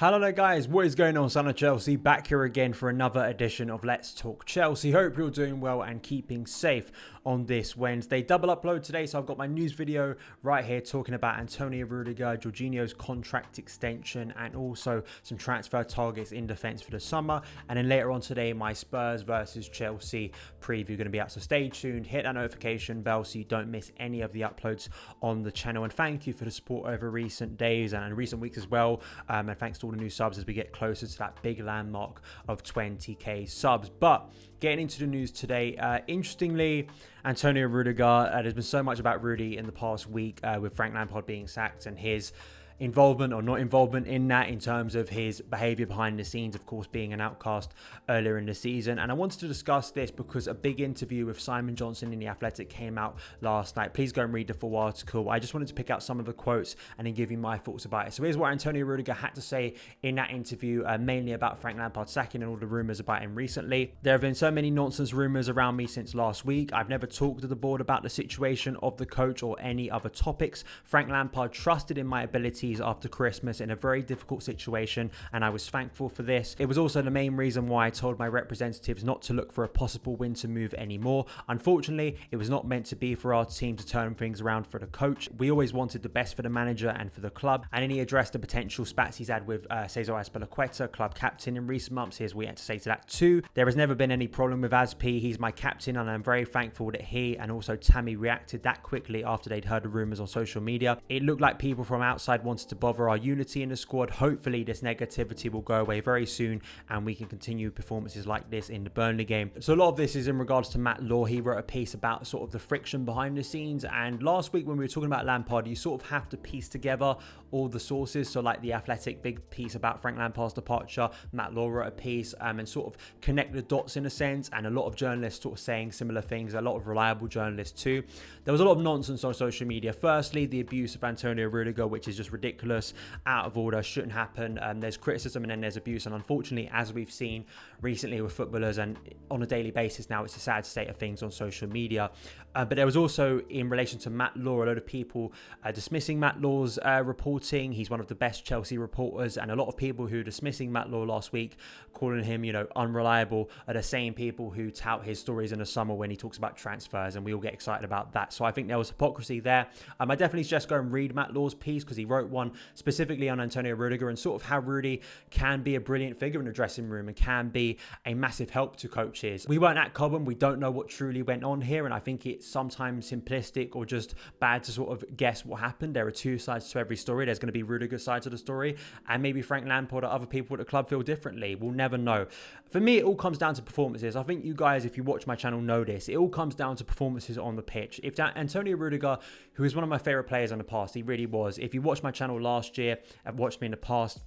Hello there guys, what is going on? Son of Chelsea back here again for another edition of Let's Talk Chelsea. Hope you're doing well and keeping safe on this Wednesday. Double upload today, so I've got my news video right here talking about Antonio Rudiger, Jorginho's contract extension and also some transfer targets in defence for the summer. And then later on today, my Spurs versus Chelsea preview going to be out, so stay tuned, hit that notification bell so you don't miss any of the uploads on the channel. And thank you for the support over recent days and recent weeks as well. And thanks to all the new subs as we get closer to that big landmark of 20k subs. But getting into the news today, interestingly, Antonio Rudiger, there's been so much about Rudy in the past week with Frank Lampard being sacked and his involvement or not involvement in that, in terms of his behaviour behind the scenes, of course being an outcast earlier in the season. And I wanted to discuss this because a big interview with Simon Johnson in The Athletic came out last night. Please go and read the full article. I just wanted to pick out some of the quotes and then give you my thoughts about it. So here's what Antonio Rudiger had to say in that interview, mainly about Frank Lampard sacking and all the rumours about him recently. There have been so many nonsense rumours around me since last week. I've never talked to the board about the situation of the coach or any other topics. Frank Lampard trusted in my abilities after Christmas in a very difficult situation, and I was thankful for this. It was also the main reason why I told my representatives not to look for a possible win to move anymore. Unfortunately, it was not meant to be for our team to turn things around for the coach. We always wanted the best for the manager and for the club, and then he addressed the potential spats he's had with Cesar Azpilicueta, club captain, in recent months. Here's what he had to say to that too. There has never been any problem with Azpi. He's my captain, and I'm very thankful that he and also Tammy reacted that quickly after they'd heard the rumours on social media. It looked like people from outside wanted to bother our unity in the squad. Hopefully this negativity will go away very soon and we can continue performances like this in the Burnley game. So a lot of this is in regards to Matt Law. He wrote a piece about sort of the friction behind the scenes, and last week when we were talking about Lampard, you sort of have to piece together all the sources. So like The Athletic, big piece about Frank Lampard's departure, Matt Law wrote a piece and sort of connect the dots in a sense, and a lot of journalists sort of saying similar things, a lot of reliable journalists too. There was a lot of nonsense on social media. Firstly, the abuse of Antonio Rudiger, which is just ridiculous, out of order, shouldn't happen. There's criticism and then there's abuse, and unfortunately, as we've seen recently with footballers and on a daily basis now, it's a sad state of things on social media. But there was also, in relation to Matt Law, a lot of people dismissing Matt Law's reporting. He's one of the best Chelsea reporters, and a lot of people who are dismissing Matt Law last week, calling him, unreliable, are the same people who tout his stories in the summer when he talks about transfers, and we all get excited about that. So I think there was hypocrisy there. I definitely suggest go and read Matt Law's piece, because he wrote one specifically on Antonio Rudiger and sort of how Rudy can be a brilliant figure in the dressing room and can be a massive help to coaches. We weren't at Cobham. We don't know what truly went on here, and I think it's sometimes simplistic or just bad to sort of guess what happened. There are two sides to every story. There's going to be Rudiger's side to the story, and maybe Frank Lampard or other people at the club feel differently. We'll never know. For me, it all comes down to performances. I think you guys, if you watch my channel, know this. It all comes down to performances on the pitch. If Antonio Rudiger, who is one of my favourite players in the past, he really was. If you watched my channel last year, have watched me in the past,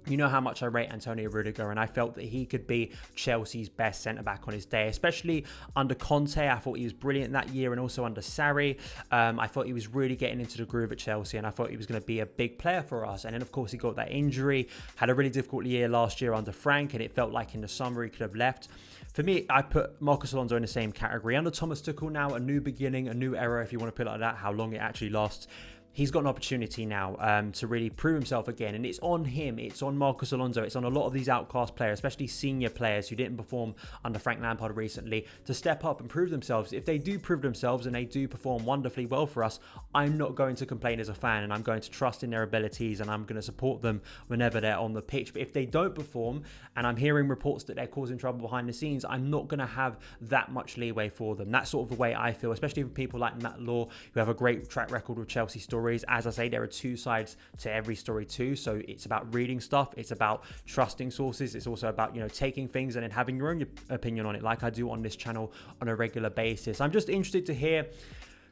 you know how much I rate Antonio Rudiger, and I felt that he could be Chelsea's best centre-back on his day, especially under Conte. I thought he was brilliant that year, and also under Sarri. I thought he was really getting into the groove at Chelsea, and I thought he was going to be a big player for us. And then, of course, he got that injury, had a really difficult year last year under Frank, and it felt like in the summer he could have left. For me, I put Marcos Alonso in the same category. Under Thomas Tuchel now, a new beginning, a new era, if you want to put it like that, how long it actually lasts. He's got an opportunity now to really prove himself again, and it's on him, it's on Marcos Alonso, it's on a lot of these outcast players, especially senior players who didn't perform under Frank Lampard recently, to step up and prove themselves. If they do prove themselves and they do perform wonderfully well for us, I'm not going to complain as a fan, and I'm going to trust in their abilities, and I'm going to support them whenever they're on the pitch. But if they don't perform, and I'm hearing reports that they're causing trouble behind the scenes, I'm not going to have that much leeway for them. That's sort of the way I feel, especially with people like Matt Law, who have a great track record with Chelsea stories. As I say, there are two sides to every story too, so it's about reading stuff, it's about trusting sources, it's also about taking things and then having your own opinion on it, like I do on this channel on a regular basis. I'm just interested to hear,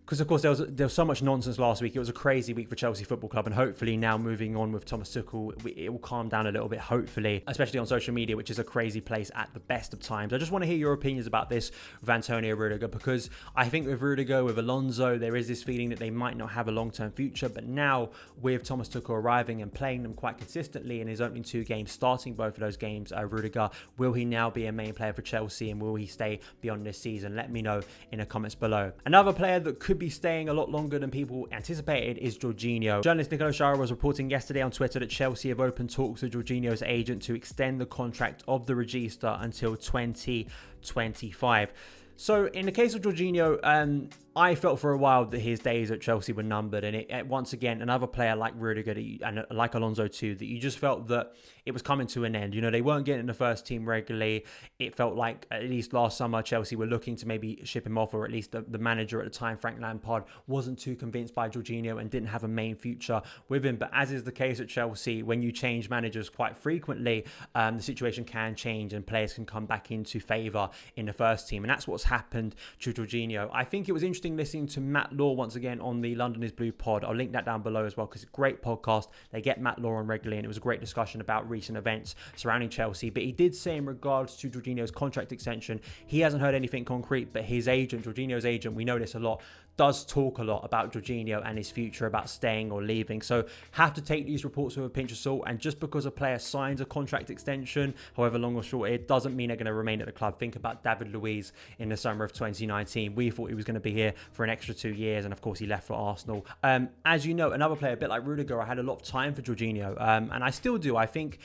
because of course there was so much nonsense last week. It was a crazy week for Chelsea Football Club, and hopefully now moving on with Thomas Tuchel, it will calm down a little bit, hopefully, especially on social media, which is a crazy place at the best of times. I just want to hear your opinions about this with Antonio Rudiger, because I think with Rudiger, with Alonso, there is this feeling that they might not have a long-term future, but now with Thomas Tuchel arriving and playing them quite consistently in his opening two games, starting both of those games, Rudiger, will he now be a main player for Chelsea, and will he stay beyond this season? Let me know in the comments below. Another player that could be staying a lot longer than people anticipated is Jorginho. Journalist Nicola Shara was reporting yesterday on Twitter that Chelsea have opened talks with Jorginho's agent to extend the contract of the regista until 2025. So in the case of Jorginho, I felt for a while that his days at Chelsea were numbered, and once again, another player like Rudiger and like Alonso too, that you just felt that it was coming to an end. You know, they weren't getting in the first team regularly. It felt like at least last summer Chelsea were looking to maybe ship him off, or at least the manager at the time, Frank Lampard, wasn't too convinced by Jorginho and didn't have a main future with him. But as is the case at Chelsea, when you change managers quite frequently, the situation can change and players can come back into favour in the first team, and that's what's happened to Jorginho. I think it was interesting listening to Matt Law once again on the London is Blue pod. I'll link that down below as well, because it's a great podcast. They get Matt Law on regularly, and it was a great discussion about recent events surrounding Chelsea. But he did say in regards to Jorginho's contract extension, he hasn't heard anything concrete, but his agent, Jorginho's agent, we know this a lot, does talk a lot about Jorginho and his future, about staying or leaving. So have to take these reports with a pinch of salt. And just because a player signs a contract extension, however long or short, it doesn't mean they're going to remain at the club. Think about David Luiz in the summer of 2019. We thought he was going to be here for an extra 2 years, and of course he left for Arsenal. As you know, another player, a bit like Rudiger, I had a lot of time for Jorginho, and I still do. I think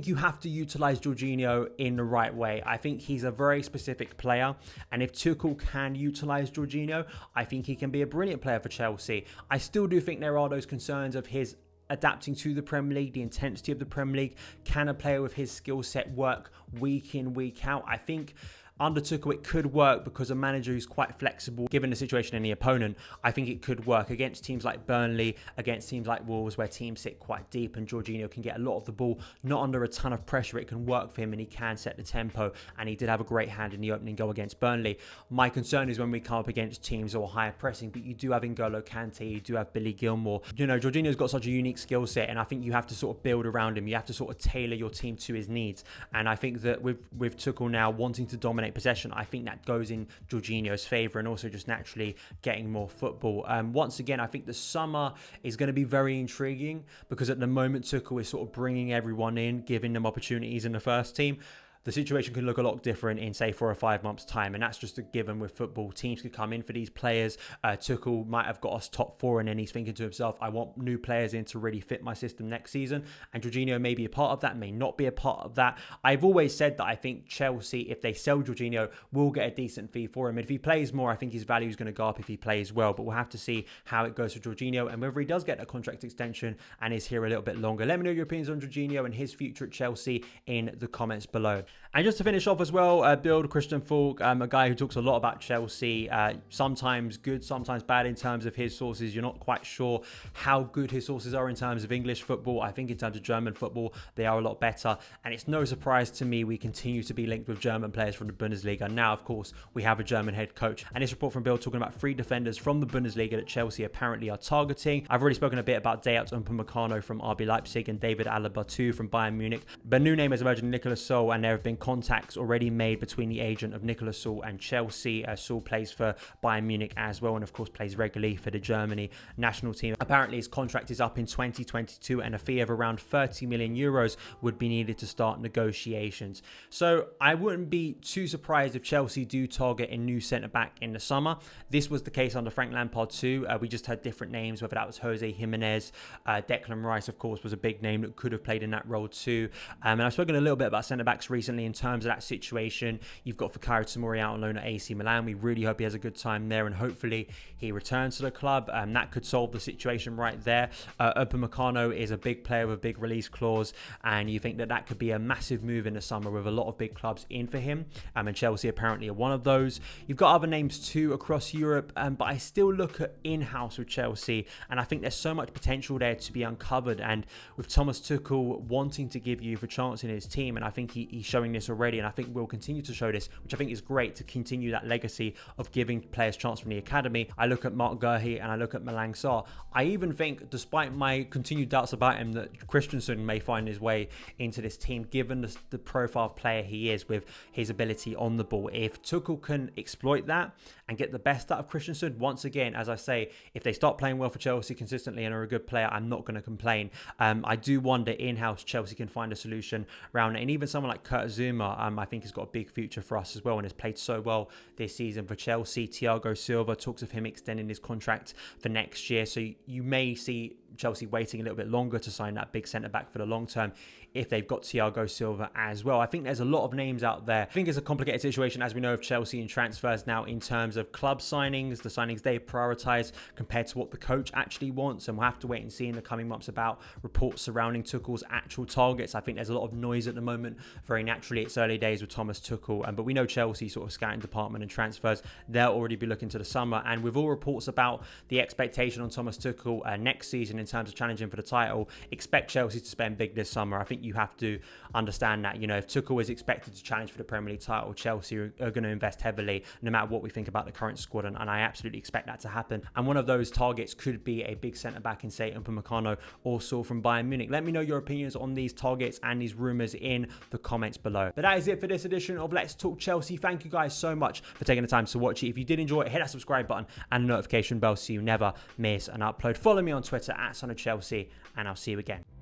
you have to utilise Jorginho in the right way. I think he's a very specific player, and if Tuchel can utilise Jorginho, I think he can be a brilliant player for Chelsea. I still do think there are those concerns of his adapting to the Premier League, the intensity of the Premier League. Can a player with his skill set work week in, week out? I think under Tuchel it could work, because a manager who's quite flexible given the situation and the opponent, I think it could work against teams like Burnley, against teams like Wolves, where teams sit quite deep and Jorginho can get a lot of the ball, not under a ton of pressure. It can work for him and he can set the tempo, and he did have a great hand in the opening goal against Burnley. My concern is when we come up against teams who are higher pressing, but you do have N'Golo Kante, you do have Billy Gilmore. You know, Jorginho's got such a unique skill set, and I think you have to sort of build around him. You have to sort of tailor your team to his needs, and I think that with Tuchel now wanting to dominate possession, I think that goes in Jorginho's favour, and also just naturally getting more football. Once again, I think the summer is going to be very intriguing, because at the moment Tuchel is sort of bringing everyone in, giving them opportunities in the first team. The situation could look a lot different in, say, 4 or 5 months' time, and that's just a given with football. Teams could come in for these players. Tuchel might have got us top 4, and then he's thinking to himself, I want new players in to really fit my system next season. And Jorginho may be a part of that, may not be a part of that. I've always said that I think Chelsea, if they sell Jorginho, will get a decent fee for him. And if he plays more, I think his value is going to go up if he plays well. But we'll have to see how it goes for Jorginho and whether he does get a contract extension and is here a little bit longer. Let me know your opinions on Jorginho and his future at Chelsea in the comments below. And just to finish off as well, Build Christian Falk, a guy who talks a lot about Chelsea, sometimes good, sometimes bad in terms of his sources. You're not quite sure how good his sources are in terms of English football. I think in terms of German football, they are a lot better. And it's no surprise to me we continue to be linked with German players from the Bundesliga. Now, of course, we have a German head coach. And this report from Bild talking about 3 defenders from the Bundesliga that Chelsea apparently are targeting. I've already spoken a bit about Dayot Upamecano from RB Leipzig and David Alaba too from Bayern Munich. But new name has emerged, Nicolas SULE, and there have been contacts already made between the agent of Nicolas SULE and Chelsea. SULE plays for Bayern Munich as well, and of course plays regularly for the Germany national team. Apparently his contract is up in 2022, and a fee of around 30 million euros would be needed to start negotiations. So I wouldn't be too surprised if Chelsea do target a new centre-back in the summer. This was the case under Frank Lampard too. We just had different names, whether that was Jose Jimenez, Declan Rice, of course, was a big name that could have played in that role too. And I've spoken a little bit about centre-backs recently in terms of that situation. You've got Fikayo Tomori out on loan at AC Milan. We really hope he has a good time there, and hopefully he returns to the club. That could solve the situation right there. Upamecano is a big player with a big release clause, and you think that that could be a massive move in the summer with a lot of big clubs in for him. And Chelsea apparently are one of those. You've got other names too across Europe, but I still look at in-house with Chelsea, and I think there's so much potential there to be uncovered. And with Thomas Tuchel wanting to give youth a chance in his team, and I think he's showing this already, and I think will continue to show this, which I think is great to continue that legacy of giving players chance from the academy. I look at Mark Guehi and I look at Malang Sarr. I even think, despite my continued doubts about him, that Christensen may find his way into this team, given the profile of player he is with his ability on the ball. If Tuchel can exploit that and get the best out of Christensen, once again, as I say, if they start playing well for Chelsea consistently and are a good player, I'm not going to complain. I do wonder in-house Chelsea can find a solution around it. And even someone like Kurt Zuma, I think, has got a big future for us as well and has played so well this season for Chelsea. Thiago Silva, talks of him extending his contract for next year. So you may see Chelsea waiting a little bit longer to sign that big centre-back for the long term if they've got Thiago Silva as well. I think there's a lot of names out there. I think it's a complicated situation, as we know, of Chelsea and transfers now in terms of club signings, the signings they prioritise compared to what the coach actually wants. And we'll have to wait and see in the coming months about reports surrounding Tuchel's actual targets. I think there's a lot of noise at the moment. Very naturally, it's early days with Thomas Tuchel. But we know Chelsea sort of scouting department and transfers, they'll already be looking to the summer. And with all reports about the expectation on Thomas Tuchel next season in terms of challenging for the title, expect Chelsea to spend big this summer. I think you have to understand that, if Tuchel is expected to challenge for the Premier League title, Chelsea are going to invest heavily no matter what we think about the current squad, and I absolutely expect that to happen. And one of those targets could be a big centre-back in, say, Upamecano or SULE from Bayern Munich. Let me know your opinions on these targets and these rumours in the comments below. But that is it for this edition of Let's Talk Chelsea. Thank you guys so much for taking the time to watch it. If you did enjoy it, hit that subscribe button and the notification bell so you never miss an upload. Follow me on Twitter at SonOfChelsea, and I'll see you again.